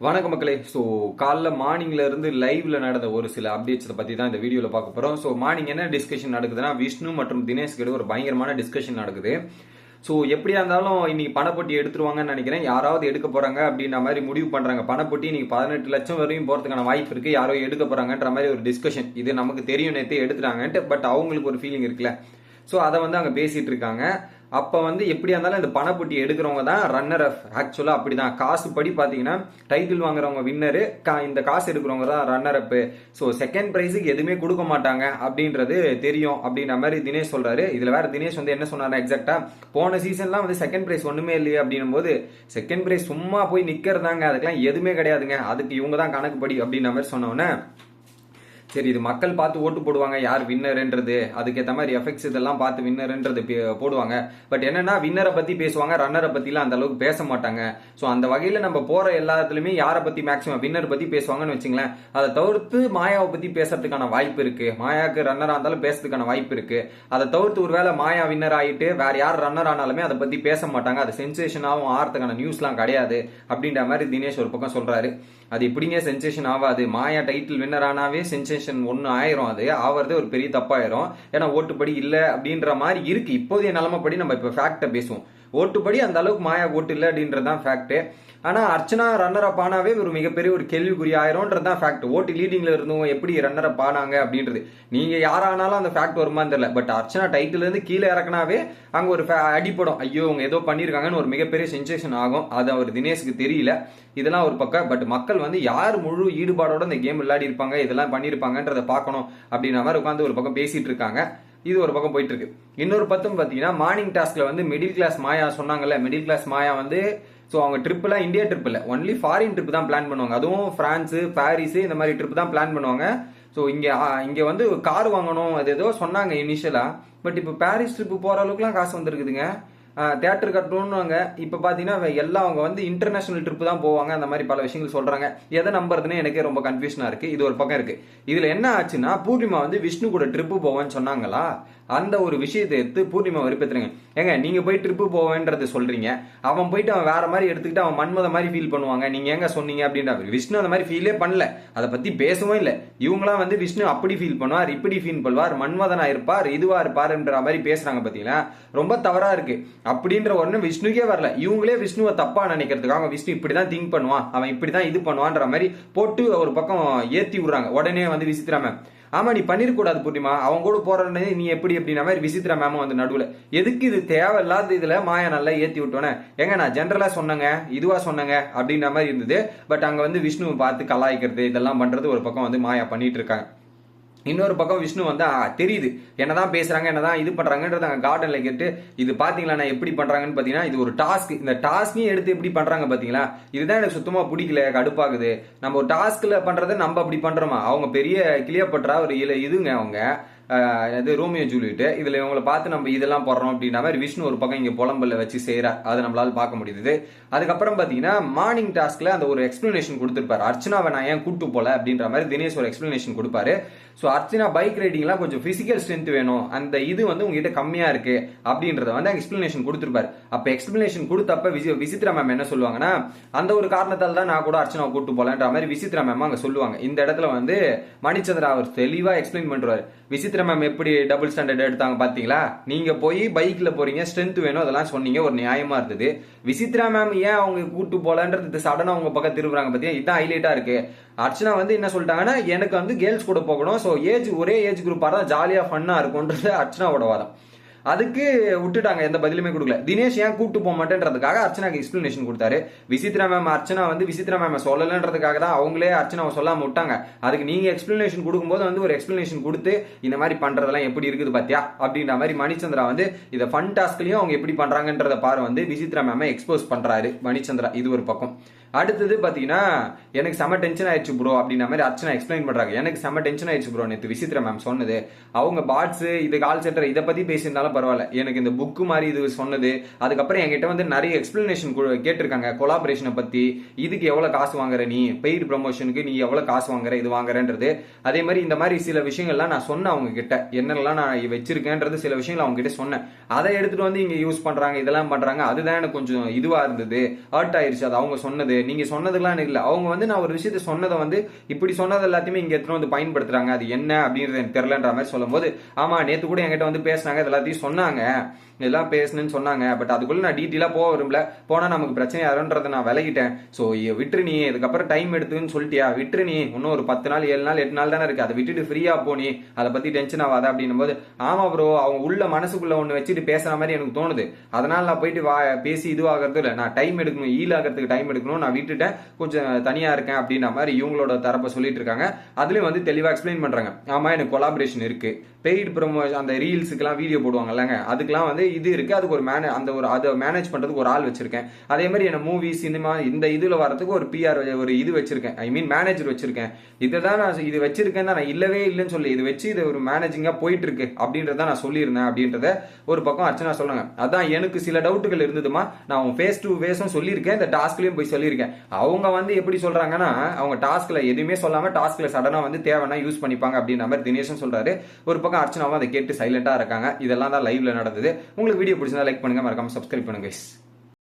வணக்க மக்களே. ஸோ காலைல மார்னிங்ல இருந்து லைவ்ல நடந்த ஒரு சில அப்டேட்ஸை பத்தி தான் இந்த வீடியோல பார்க்க போறோம். ஸோ மார்னிங் என்ன டிஸ்கஷன் நடக்குதுன்னா, விஷ்ணு மற்றும் தினேஷ் கிட்ட ஒரு பயங்கரமான டிஸ்கஷன் நடக்குது. ஸோ எப்படியா இருந்தாலும் இன்னைக்கு பணப்பொட்டி எடுத்துருவாங்கன்னு நினைக்கிறேன். யாராவது எடுக்க போறாங்க அப்படின்ற மாதிரி முடிவு பண்றாங்க. பணப்பொட்டி இன்னைக்கு 18 லட்சம் வரையும் போறதுக்கான வாய்ப்பு இருக்கு. யாரோ எடுக்க போறாங்கன்ற மாதிரி ஒரு டிஸ்கஷன். இது நமக்கு தெரியும், நேற்று எடுத்துட்டாங்கன்ட்டு. பட் அவங்களுக்கு ஒரு ஃபீலிங் இருக்குல்ல. ஸோ அதை அங்கே பேசிட்டு இருக்காங்க. அப்போ எப்படியா இருந்தாலும் இந்த பணப்பொட்டி எடுக்கிறவங்க தான் ரன்னர் அப். ஆக்சுவலா அப்படிதான் காசு படி பாத்தீங்கன்னா டைட்டில் வாங்குறவங்க வின்னரு, இந்த காசு எடுக்கிறவங்க தான் ரன்னர் அப். ஸோ செகண்ட் பிரைஸுக்கு எதுவுமே கொடுக்க மாட்டாங்க அப்படின்றது தெரியும் அப்படின்ற மாதிரி தினேஷ் சொல்றாரு. இதுல வேற தினேஷ் என்ன சொன்னாரு எக்ஸாக்டா, போன சீசன்லாம் செகண்ட் பிரைஸ் ஒண்ணுமே இல்லையே அப்படின்னும் போது, செகண்ட் பிரைஸ் சும்மா போய் நிக்கிறதாங்க, அதுக்கெல்லாம் எதுவுமே கிடையாதுங்க, அதுக்கு இவங்க தான் கணக்குப்படி அப்படின்ற மாதிரி சொன்னோன்னே, சரி இது மக்கள் பார்த்து ஓட்டு போடுவாங்க யார் வின்னர்ன்றது, அதுக்கேற்ற மாதிரி எஃபெக்ட்ஸ் இதெல்லாம் பார்த்து வின்னர்ன்றது போடுவாங்க. பட் என்னன்னா வின்னரை பத்தி பேசுவாங்க, ரன்னரை பத்திலாம் அந்த அளவுக்கு பேச மாட்டாங்க. ஸோ அந்த வகையில நம்ம போற எல்லாத்துலயுமே யாரை பத்தி மேக்சிமம் வின்னர் பத்தி பேசுவாங்கன்னு வச்சுங்களேன். அதை தவிர்த்து மாயாவை பத்தி பேசுறதுக்கான வாய்ப்பு இருக்கு, மாயாவுக்கு ரன்னரா இருந்தாலும் பேசுறதுக்கான வாய்ப்பு இருக்கு. அதை தவிர்த்து ஒருவேளை மாயா வின்னர் ஆயிட்டு வேற யார் ரன்னர் ஆனாலுமே அதை பத்தி பேச மாட்டாங்க, அது சென்சேஷனாகவும் ஆறதுக்கான நியூஸ்லாம் கிடையாது அப்படின்ற மாதிரி தினேஷ் ஒரு பக்கம் சொல்றாரு. அது எப்படிங்க சென்சேஷன் ஆகாது, மாயா டைட்டில் வின்னர் ஆனாவே சென்சேஷன் ஒன்னு ஆயிரும், அது ஆவறதே ஒரு பெரிய தப்பாயிரும். ஏன்னா ஓட்டுப்படி இல்ல அப்படின்ற மாதிரி இருக்கு இப்போதைய நிலைமைப்படி. நம்ம இப்ப ஃபேக்ட பேசுவோம். ஓட்டுப்படி அந்த அளவுக்கு மாயா ஓட்டு இல்லை அப்படின்றதான் ஃபேக்ட். ஆனா அர்ச்சனா ரன்னர் அப் ஆனாவே ஒரு மிகப்பெரிய ஒரு கேள்விக்குறி ஆயிரும்ன்றதான் ஃபேக்ட். ஓட்டு லீடிங்ல இருந்தோம் எப்படி ரன்னர் அப் ஆனாங்க அப்படின்றது நீங்க யாரானாலும் அந்த ஃபேக்ட் வருமான்னு தெரியல. பட் அர்ச்சனா டைட்டில் இருந்து கீழே இறக்குனாவே அங்க ஒரு அடிப்படும், ஐயோ அவங்க ஏதோ பண்ணிருக்காங்கன்னு ஒரு மிகப்பெரிய சென்சேஷன் ஆகும். அது அவர் தினேஷுக்கு தெரியல. இதெல்லாம் ஒரு பக்கம். பட் மக்கள் யார் முழு ஈடுபாடோட இந்த கேம் விளையாடி இருப்பாங்க, இதெல்லாம் பண்ணிருப்பாங்கன்றத பார்க்கணும் அப்படின்ற மாதிரி உட்காந்து ஒரு பக்கம் பேசிட்டு இருக்காங்க. இது ஒரு பக்கம் போயிட்டு இருக்கு. இன்னொரு பக்கம் பாத்தீங்கன்னா மார்னிங் டாஸ்க்ல மிடில் கிளாஸ் மாயா சொன்னாங்கல்ல, மிடில் கிளாஸ் மாயா ஸோ அவங்க ட்ரிப்லாம் இந்தியா ட்ரிப் இல்லை, ஒன்லி ஃபாரின் ட்ரிப் தான் பிளான் பண்ணுவாங்க. அதுவும் பிரான்ஸ், பாரிஸ் இந்த மாதிரி ட்ரிப் தான் பிளான் பண்ணுவாங்க. ஸோ இங்க கார் வாங்கணும் அது ஏதோ சொன்னாங்க இனிஷியலா. பட் இப்போ பாரிஸ் ட்ரிப் போற அளவுக்குலாம் காசு வந்துருக்குதுங்க. தியேட்டர் கட்டணும்னுவாங்க. இப்ப பாத்தீங்கன்னா எல்லாம் அவங்க இன்டர்நேஷனல் ட்ரிப் தான் போவாங்க. அந்த மாதிரி பல விஷயங்கள் சொல்றாங்க. எதை நம்புறதுன்னு எனக்கே ரொம்ப கன்ஃபியூஷனா இருக்கு. இது ஒரு பக்கம் இருக்கு. இதுல என்ன ஆச்சுன்னா, பூர்ணிமா விஷ்ணு கூட ட்ரிப் போவேன்னு சொன்னாங்களா, அந்த ஒரு விஷயத்தை எடுத்து பூர்ணிமா வெறுப்பேத்துறீங்க. ஏங்க நீங்க போய் ட்ரிப்பு போவேன்றது சொல்றீங்க, அவன் போயிட்டு அவன் வேற மாதிரி எடுத்துக்கிட்டு அவன் மன்மத மாதிரி ஃபீல் பண்ணுவாங்க, நீங்க எங்க சொன்னீங்க அப்படின்ற. விஷ்ணு அந்த மாதிரி ஃபீலே பண்ணல, அதை பத்தி பேசவும் இல்லை. இவங்களாம் விஷ்ணு அப்படி ஃபீல் பண்ணுவார், இப்படி ஃபீல் பண்ணுவார், மன்மதனா இருப்பார், இதுவா இருப்பாருன்ற மாதிரி பேசுறாங்க. பாத்தீங்களா, ரொம்ப தவறா இருக்கு. அப்படின்ற ஒண்ணு விஷ்ணுக்கே வரல. இவங்களே விஷ்ணுவை தப்பா நினைக்கிறதுக்காக விஷ்ணு இப்படிதான் திங்க் பண்ணுவான், அவன் இப்படிதான் இது பண்ணுவான்ற மாதிரி போட்டு ஒரு பக்கம் ஏத்தி விடுறாங்க. உடனே விசித்ரா மேம், ஆமா நீ பண்ணிருக்கூடாது பூர்ணிமா, அவங்க கூட போறன்னு நீ எப்படி அப்படின்ற மாதிரி விசித்ரா மேமும் நடுவுல எதுக்கு இது தேவையில்லாத இதுல மாயா நல்லா ஏத்தி விட்டோன்னே, எங்க நான் ஜென்ரலா சொன்னங்க இதுவா சொன்னங்க அப்படின்ற மாதிரி இருந்தது. பட் அங்க விஷ்ணுவை பார்த்து கலாய்க்கிறது இதெல்லாம் பண்றது ஒரு பக்கம் மாயா பண்ணிட்டு இருக்காங்க. இன்னொரு பக்கம் விஷ்ணு தெரியுது என்னதான் பேசுறாங்க, என்னதான் இது பண்றாங்கன்றது அங்க கார்டன்ல கேட்டு, இது பாத்தீங்களா நான் எப்படி பண்றாங்கன்னு பாத்தீங்கன்னா, இது ஒரு டாஸ்க், இந்த டாஸ்கையும் எடுத்து எப்படி பண்றாங்க பாத்தீங்களா, இதுதான் எனக்கு சுத்தமா பிடிக்கல, கடுப்பாகுது. நம்ம ஒரு டாஸ்க்ல பண்றதை நம்ம அப்படி பண்றோமா, அவங்க பெரிய கிளியோபட்ரா ஒரு இதுங்க, அவங்க இது ரோமியோ ஜூலியட், இதுல இவங்களை பார்த்து நம்ம இதெல்லாம் போடுறோம் அப்படின்ற மாதிரி விஷ்ணு ஒரு பக்கம் இங்க புலம்பல்ல வச்சு செய்யறார். அதை நம்மளால பார்க்க முடியுது. அதுக்கப்புறம் பாத்தீங்கன்னா மார்னிங் டாஸ்க்ல அந்த ஒரு எக்ஸ்பிளனேஷன் கொடுத்திருப்பாரு. அர்ச்சனாவை நான் ஏன் கூட்டு போல அப்படின்ற மாதிரி தினேஷ் ஒரு எக்ஸ்பிளனேஷன் கொடுப்பாரு. ஸோ அர்ச்சனா பைக் ரைடிங்லாம் கொஞ்சம் பிசிக்கல் ஸ்ட்ரென்த் வேணும், அந்த இது உங்ககிட்ட கம்மியா இருக்கு அப்படின்றத எக்ஸ்பிளனேஷன் கொடுத்திருப்பாரு. அப்ப எக்ஸ்பிளனேஷன் கொடுத்தப்ப விசித்ரா மேம் என்ன சொல்லுவாங்கன்னா, அந்த ஒரு காரணத்தால் தான் நான் கூட அர்ச்சனாவை கூட்டு போலன்ற மாதிரி விசித்ரா மேம் அங்க சொல்லுவாங்க. இந்த இடத்துல மணிச்சந்திரா அவர் தெளிவா எக்ஸ்பிளைன் பண்றாரு. விசித்ரா மேம் எப்படி டபுள் ஸ்டாண்டர்ட் எடுத்தாங்க பாத்தீங்களா, நீங்க போய் பைக்ல போறீங்க, ஸ்ட்ரென்த் வேணும், அதெல்லாம் சொன்னீங்க, ஒரு நியாயமா இருந்தது. விசித்ரா மேம் ஏன் அவங்க கூட்டு போலன்றது சடனா அவங்க பக்கம் திரும்புறாங்க பாத்தீங்க, இதுதான் ஹைலைட்டா இருக்கு. அர்ச்சனா என்ன சொல்லிட்டாங்கன்னா, எனக்கு கேர்ள்ஸ் கூட போகணும், ஸோ ஒரே ஏஜ் குரூப்பா தான் ஜாலியா ஃபன்னா இருக்கும்ன்றது அர்ச்சனாவோட வாதம். அதுக்கு விட்டுட்டாங்க, எந்த பதிலுமே கொடுக்கல. தினேஷ் ஏன் கூட்டு போக மாட்டேன்றதுக்காக அர்ச்சனாக்கு எக்ஸ்பிளனேஷன் கொடுத்தாரு. விசித்ரா மேம் அர்ச்சனா விசித்ரா மேம் சொல்லலன்றதுக்காக தான் அவங்களே அர்ச்சனாவை சொல்லாம விட்டாங்க. அதுக்கு நீங்க எக்ஸ்பிளனேஷன் கொடுக்கும்போது ஒரு எக்ஸ்பிளனேஷன் கொடுத்து இந்த மாதிரி பண்றதெல்லாம் எப்படி இருக்குது பாத்தியா அப்படின்ற மாதிரி மணிச்சந்திரா இதை ஃபன் டாஸ்க்லயும் அவங்க எப்படி பண்றாங்கன்றத பாரு விசித்ரா மேம் எக்ஸ்போஸ் பண்றாரு மணிச்சந்திரா. இது ஒரு பக்கம். அடுத்தது பாத்தீங்கன்னா, எனக்கு செம டென்ஷன் ஆயிடுச்சு ப்ரோ அப்படின்ற மாதிரி அர்ச்சனா எக்ஸ்பிளைன் பண்றாங்க. எனக்கு செம டென்ஷன் ஆயிடுச்சு ப்ரோ, நேற்று விசித்ரா மேம் சொன்னது, அவங்க பாட்ஸ் இது கால் சென்டர் இதை பத்தி பேசியிருந்தாலும் பரவாயில்ல, எனக்கு இந்த புக்கு மாதிரி இது சொன்னது, அதுக்கப்புறம் என்கிட்ட நிறைய எக்ஸ்பிளனேஷன் கேட்டிருக்காங்க கொலாபரேஷனை பத்தி, இதுக்கு எவ்வளவு காசு வாங்குற, நீ பெய்டு ப்ரமோஷனுக்கு நீ எவ்வளவு காசு வாங்குற, இது வாங்குறன்றது. அதே மாதிரி இந்த மாதிரி சில விஷயங்கள்லாம் நான் சொன்னேன் அவங்க கிட்ட, என்னெல்லாம் நான் வச்சிருக்கேன்றது சில விஷயங்கள் அவங்க கிட்ட சொன்னேன். அதை எடுத்துட்டு இங்க யூஸ் பண்றாங்க, இதெல்லாம் பண்றாங்க. அதுதான் எனக்கு கொஞ்சம் இதுவா இருந்தது, ஹர்ட் ஆயிருச்சு அது அவங்க சொன்னது நீங்க சொன்னதுலாம் எனக்கு இல்ல. அவங்க வந்து நான் ஒரு விஷயத்த சொன்னதை வந்து இப்படி சொன்னது எல்லாத்தையுமே இங்க எடுத்துட்டு வந்து பயன்படுத்துறாங்க, அது என்ன அப்படின்றது எனக்கு தெரியலன்ற மாதிரி சொல்லும் போது, ஆமா நேத்து கூட என்கிட்ட வந்து பேசினாங்க, இது எல்லாத்தையும் சொன்னாங்க, இதெல்லாம் பேசணும்னு சொன்னாங்க. பட் அதுக்குள்ள நான் டீட்டெயிலா போக விரும்பல, போனா நமக்கு பிரச்சனை ஆகுன்றதை நான் விலகிட்டேன். ஸோ விட்டுரு நீ, இதுக்கப்புறம் டைம் எடுத்துன்னு சொல்லிட்டியா, விட்டுரு நீ, இன்னும் ஒரு 10 நாள் 7 நாள் 8 நாள் தானே இருக்கு, அதை விட்டுட்டு ஃப்ரீயா போனி, அதை பத்தி டென்ஷன் ஆகாத அப்படின்னும் போது, ஆமா ப்ரோ அவங்க உள்ள மனசுக்குள்ள ஒண்ணு வச்சுட்டு பேசுற மாதிரி எனக்கு தோணுது. அதனால நான் போயிட்டு பேசி இதுவாகிறது இல்லை, நான் டைம் எடுக்கணும், ஈல் ஆகிறதுக்கு டைம் எடுக்கணும், நான் விட்டுட்டேன், கொஞ்சம் தனியா இருக்கேன் அப்படின்ற மாதிரி இவங்களோட தரப்பை சொல்லிட்டு இருக்காங்க. அதுலயும் வந்து தெளிவா எக்ஸ்பிளைன் பண்றாங்க. ஆமா எனக்கு கொலாபரேஷன் இருக்கு, பெய்டு ப்ரொமோஷன் அந்த ரீல்ஸுக்கெல்லாம் வீடியோ போடுவாங்கல்லங்க, அதுக்கெல்லாம் வந்து இது இருக்கு, அதுக்கு ஒரு அந்த ஒரு அதை மேனேஜ் பண்றதுக்கு ஒரு ஆள் வச்சிருக்கேன். அதே மாதிரி என்ன மூவி சினிமா இந்த இதுல வரதுக்கு ஒரு பிஆர் ஒரு இது வச்சிருக்கேன், ஐ மீன் மேனேஜர் வச்சிருக்கேன். இதுதான் நான் இது வச்சிருக்கேன் தான், நான் இல்லவே இல்லைன்னு சொல்லி இது வச்சு இது ஒரு மேனேஜிங்கா போயிட்டு இருக்கு அப்படின்றத நான் சொல்லியிருந்தேன் அப்படின்றத ஒரு பக்கம் அர்ச்சனா சொல்லுங்க. அதான் எனக்கு சில டவுட்டுகள் இருந்ததுமா, நான் ஃபேஸ் டு ஃபேஸும் சொல்லியிருக்கேன், இந்த டாஸ்க்லயும் போய் சொல்லியிருக்கேன். அவங்க வந்து எப்படி சொல்றாங்கன்னா, அவங்க டாஸ்க்ல எதுவுமே சொல்லாம டாஸ்க்ல சடனா வந்து தேவைன்னா யூஸ் பண்ணிப்பாங்க அப்படின்ற மாதிரி தினேஷும் சொல்றாரு. ஒரு பக்கம் அர்ச்சனாவும் அதை கேட்டு சைலண்டா இருக்காங்க. இதெல்லாம் தான் லைவ்ல நடந்தது. உங்களுக்கு வீடியோ பிடிச்சிருந்தா லைக் பண்ணுங்க, மறக்காம சப்ஸ்கிரைப் பண்ணுங்க.